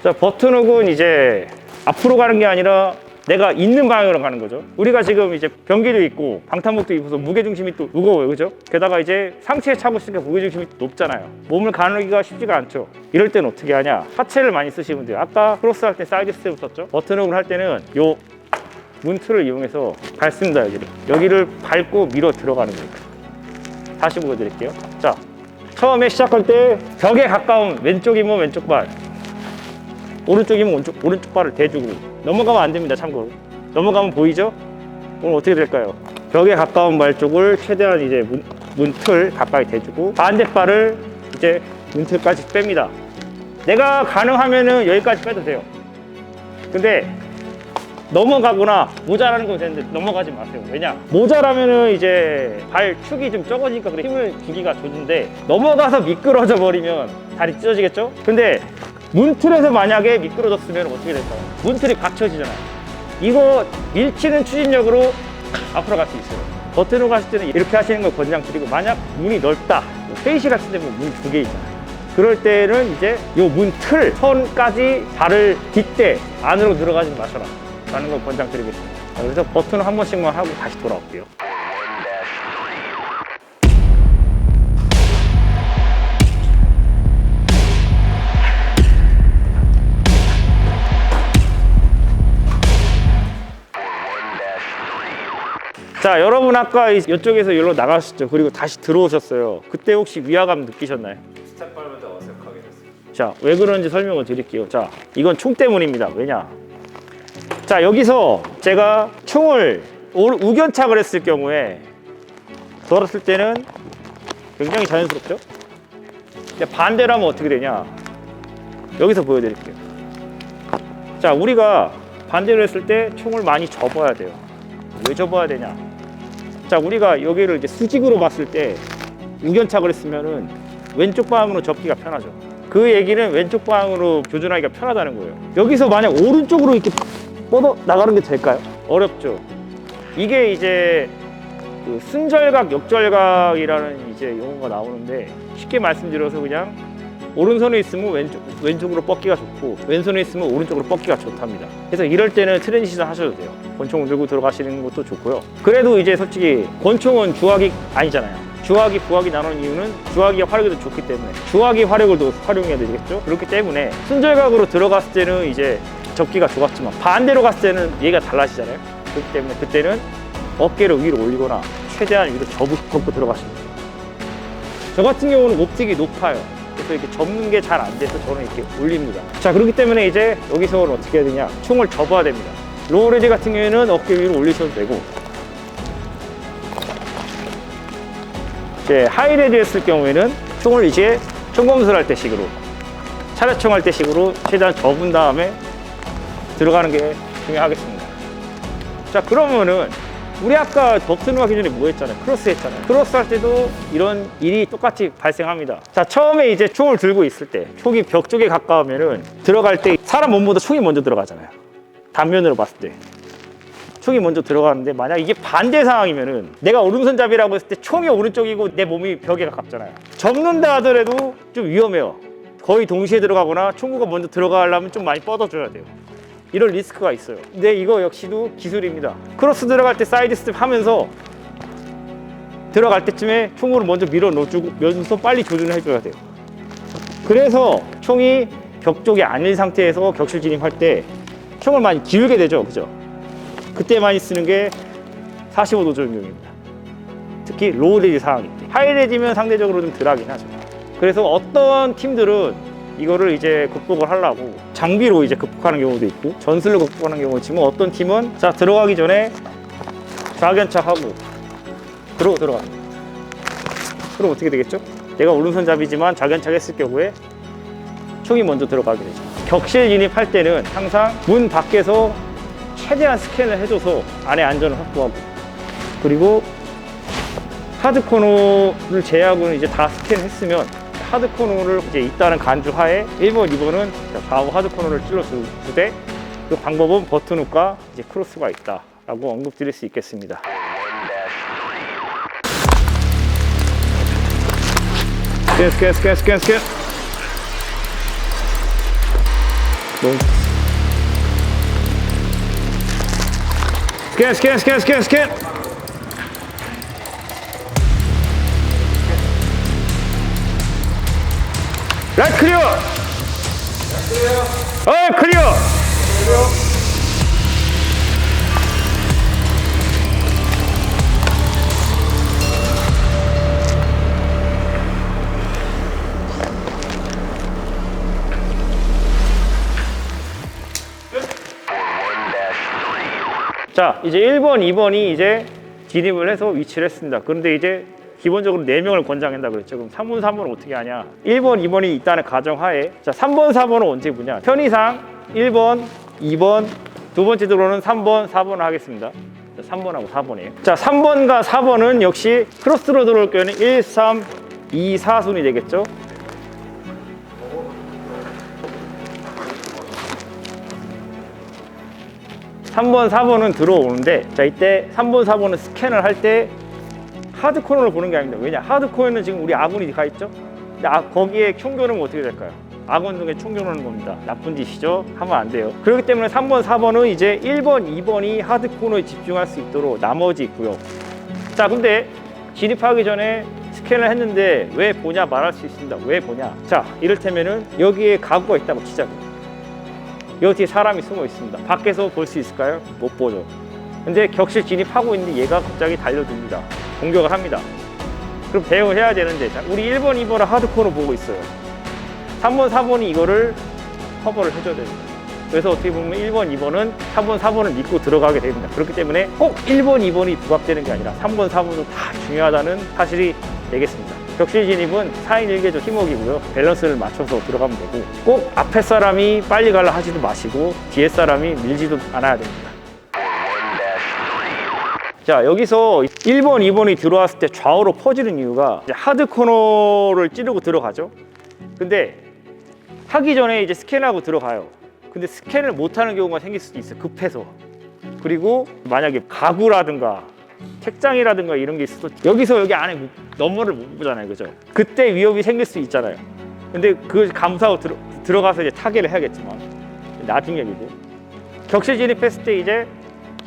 자, 버튼훅은 이제 앞으로 가는 게 아니라 내가 있는 방향으로 가는 거죠. 우리가 지금 이제 변기도 있고 방탄복도 입어서 무게중심이 또 무거워요, 그죠? 게다가 이제 상체에 차고 있으니까 무게중심이 높잖아요. 몸을 가누기가 쉽지가 않죠. 이럴 때는 어떻게 하냐? 하체를 많이 쓰시면 돼요. 아까 크로스 할 때 사이드 스텝 썼죠? 버튼훅을 할 때는 요 문틀을 이용해서 밟습니다. 여기를 밟고 밀어 들어가는 거예요. 다시 보여드릴게요. 자, 처음에 시작할 때 벽에 가까운 왼쪽이면 왼쪽 발, 오른쪽이면 오른쪽 발을 대주고, 넘어가면 안 됩니다. 참고로 넘어가면 보이죠? 오늘 어떻게 될까요? 벽에 가까운 발 쪽을 최대한 이제 문틀 가까이 대주고, 반대발을 이제 문틀까지 뺍니다. 내가 가능하면은 여기까지 빼도 돼요. 근데 넘어가거나 모자라는 건 되는데 넘어가지 마세요. 왜냐? 모자라면은 이제 발축이 좀 적어지니까 그래 힘을 주기가 좋은데, 넘어가서 미끄러져 버리면 다리 찢어지겠죠? 근데 문틀에서 만약에 미끄러졌으면 어떻게 될까요? 문틀이 받쳐지잖아요. 이거 밀치는 추진력으로 앞으로 갈 수 있어요. 버튼으로 가실 때는 이렇게 하시는 걸 권장드리고, 만약 문이 넓다, 회의실 같은 데 보면 문 2개 있잖아요. 그럴 때는 이제 요 문틀 선까지 발을 딛대 안으로 들어가지 마셔라 라는 걸 권장드리겠습니다. 그래서 버튼을 한 번씩만 하고 다시 돌아올게요. 자, 여러분 아까 이쪽에서 여기로 나가셨죠? 그리고 다시 들어오셨어요. 그때 혹시 위화감 느끼셨나요? 스텝 밟으면서 어색하게 됐어요. 자, 왜 그런지 설명을 드릴게요. 자, 이건 총 때문입니다. 왜냐? 자, 여기서 제가 총을 우견착을 했을 경우에 돌았을 때는 굉장히 자연스럽죠? 근데 반대로 하면 어떻게 되냐? 여기서 보여드릴게요. 자, 우리가 반대로 했을 때 총을 많이 접어야 돼요. 왜 접어야 되냐? 자, 우리가 여기를 이제 수직으로 봤을 때 우견착을 했으면은 왼쪽 방향으로 접기가 편하죠. 그 얘기는 왼쪽 방향으로 교전하기가 편하다는 거예요. 여기서 만약 오른쪽으로 이렇게 뻗어 나가는 게 될까요? 어렵죠. 이게 이제 그 순절각, 역절각이라는 이제 용어가 나오는데, 쉽게 말씀드려서 그냥 오른손에 있으면 왼쪽으로 뻗기가 좋고, 왼손에 있으면 오른쪽으로 뻗기가 좋답니다. 그래서 이럴 때는 트랜지션 하셔도 돼요. 권총 들고 들어가시는 것도 좋고요. 그래도 이제 솔직히 권총은 주화기 아니잖아요. 주화기, 부화기 나누는 이유는 주화기가 화력이 더 좋기 때문에 주화기 화력을 더 활용해야 되겠죠. 그렇기 때문에 순절각으로 들어갔을 때는 이제 접기가 좋았지만, 반대로 갔을 때는 얘가 달라지잖아요. 그렇기 때문에 그때는 어깨를 위로 올리거나 최대한 위로 접고 들어가시면 돼요. 저 같은 경우는 옵틱이 높아요. 그래서 이렇게 접는 게 잘 안 돼서 저는 이렇게 올립니다. 자, 그렇기 때문에 이제 여기서는 어떻게 해야 되냐? 총을 접어야 됩니다. 로우레디 같은 경우에는 어깨 위로 올리셔도 되고, 이제 하이레디 했을 경우에는 총을 이제 총검술할 때 식으로, 차례총 할 때 식으로 최대한 접은 다음에 들어가는 게 중요하겠습니다. 자, 그러면은 우리 아까 버튼으로 하기 전에 뭐 했잖아요? 크로스 했잖아요. 크로스 할 때도 이런 일이 똑같이 발생합니다. 자, 처음에 이제 총을 들고 있을 때 총이 벽 쪽에 가까우면은 들어갈 때 사람 몸보다 총이 먼저 들어가잖아요. 단면으로 봤을 때 총이 먼저 들어가는데, 만약 이게 반대 상황이면은 내가 오른손잡이라고 했을 때 총이 오른쪽이고 내 몸이 벽에 가깝잖아요. 접는다 하더라도 좀 위험해요. 거의 동시에 들어가거나 총구가 먼저 들어가려면 좀 많이 뻗어줘야 돼요. 이런 리스크가 있어요. 근데 이거 역시도 기술입니다. 크로스 들어갈 때 사이드 스텝 하면서 들어갈 때쯤에 총으로 먼저 밀어 넣어주면서 빨리 조준을 해줘야 돼요. 그래서 총이 벽 쪽에 아닌 상태에서 격실 진입할 때 총을 많이 기울게 되죠. 그죠? 그때 많이 쓰는 게 45도 조준경입니다. 특히 로우레디 상황일 때. 하이레디면 상대적으로 좀 덜하긴 하죠. 그래서 어떤 팀들은 이거를 이제 극복을 하려고 장비로 이제 극복하는 경우도 있고, 전술로 극복하는 경우도 있지만, 어떤 팀은 자, 들어가기 전에 좌견착하고 그러고 들어갑니다. 그럼 어떻게 되겠죠? 내가 오른손잡이지만 좌견착했을 경우에 총이 먼저 들어가게 되죠. 격실 진입할 때는 항상 문 밖에서 최대한 스캔을 해줘서 안에 안전을 확보하고, 그리고 하드 코너를 제외하고는 이제 다 스캔했으면 하드 코너를 이제 있다는 간주하에 1번, 2번은 좌우 하드 코너를 찔러주되, 그 방법은 버튼훅과 이제 크로스가 있다라고 언급드릴 수 있겠습니다. 스캔. 너무 스캔. 라이트 클리어. 클리어. 자, 이제 1번, 2번이 이제 진입을 해서 위치를 했습니다. 그런데 이제 기본적으로 4명을 권장한다 그랬죠. 그럼 3번, 4번은 어떻게 하냐? 1번, 2번이 있다는 가정하에 자, 3번, 4번은 언제 보냐? 편의상 1번, 2번, 두 번째 드로는 3번, 4번을 하겠습니다. 자, 3번하고 4번이에요. 자, 3번과 4번은 역시 크로스로 들어올 경우에는 1, 3, 2, 4순이 되겠죠. 삼 번 4번은 들어오는데 자 이때 3번, 4번은 스캔을 할 때 하드 코너를 보는 게 아닙니다. 왜냐? 하드 코너는 지금 우리 아군이 가 있죠? 근데 거기에 총교는 어떻게 될까요? 아군 등에 총교하는 겁니다. 나쁜 짓이죠? 하면 안 돼요. 그렇기 때문에 3번, 4번은 이제 1번, 2번이 하드 코너에 집중할 수 있도록 나머지 구역. 자, 근데 진입하기 전에 스캔을 했는데 왜 보냐 말할 수 있습니다. 왜 보냐? 자, 이를테면은 여기에 가구가 있다고 치자고요. 여기 뒤에 사람이 숨어 있습니다. 밖에서 볼 수 있을까요? 못 보죠. 근데 격실 진입하고 있는데 얘가 갑자기 달려듭니다. 공격을 합니다. 그럼 대응을 해야 되는데 자, 우리 1번, 2번을 하드코어로 보고 있어요. 3번, 4번이 이거를 커버를 해줘야 됩니다. 그래서 어떻게 보면 1번, 2번은 3번, 4번을 믿고 들어가게 됩니다. 그렇기 때문에 꼭 1번, 2번이 부각되는 게 아니라 3번, 4번도 다 중요하다는 사실이 되겠습니다. 격실 진입은 4인 1개조 팀워크이고요. 밸런스를 맞춰서 들어가면 되고 꼭 앞에 사람이 빨리 가려 하지도 마시고 뒤에 사람이 밀지도 않아야 됩니다. 자, 여기서 1번, 2번이 들어왔을 때 좌우로 퍼지는 이유가 이제 하드 코너를 찌르고 들어가죠. 근데 하기 전에 이제 스캔하고 들어가요. 근데 스캔을 못하는 경우가 생길 수도 있어요. 급해서. 그리고 만약에 가구라든가 책장이라든가 이런 게 있어도 여기서 여기 안에 너머를 못 보잖아요, 그죠? 그때 위협이 생길 수 있잖아요. 근데 그걸 감수하고 들어가서 이제 타개를 해야겠지만 나중 얘기고 격실 진입했을 때 이제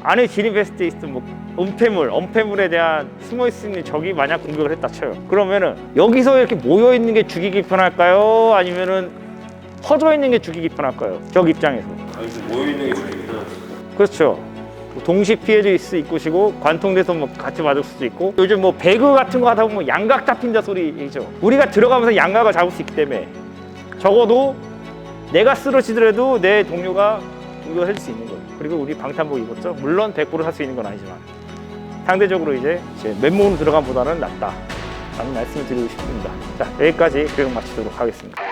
안에 진입했을 때 있으면 뭐 엄폐물에 대한 숨어 있는 적이 만약 공격을 했다 쳐요. 그러면은 여기서 이렇게 모여 있는 게 죽이기 편할까요? 아니면은 퍼져 있는 게 죽이기 편할까요? 적 입장에서. 여기서 모여 있는 게 중요합니다. 그렇죠. 동시 피해도 있을 것이고 관통돼서 뭐 같이 맞을 수도 있고 요즘 뭐 배그 같은 거 하다 보면 양각 잡힌다 소리죠. 우리가 들어가면서 양각을 잡을 수 있기 때문에 적어도 내가 쓰러지더라도 내 동료가 공격을 할 수 있는 거예요. 그리고 우리 방탄복 입었죠. 물론 100%를 할 수 있는 건 아니지만 상대적으로 이제 맨몸으로 들어간보다는 낫다 라는 말씀을 드리고 싶습니다. 자, 여기까지 교육 마치도록 하겠습니다.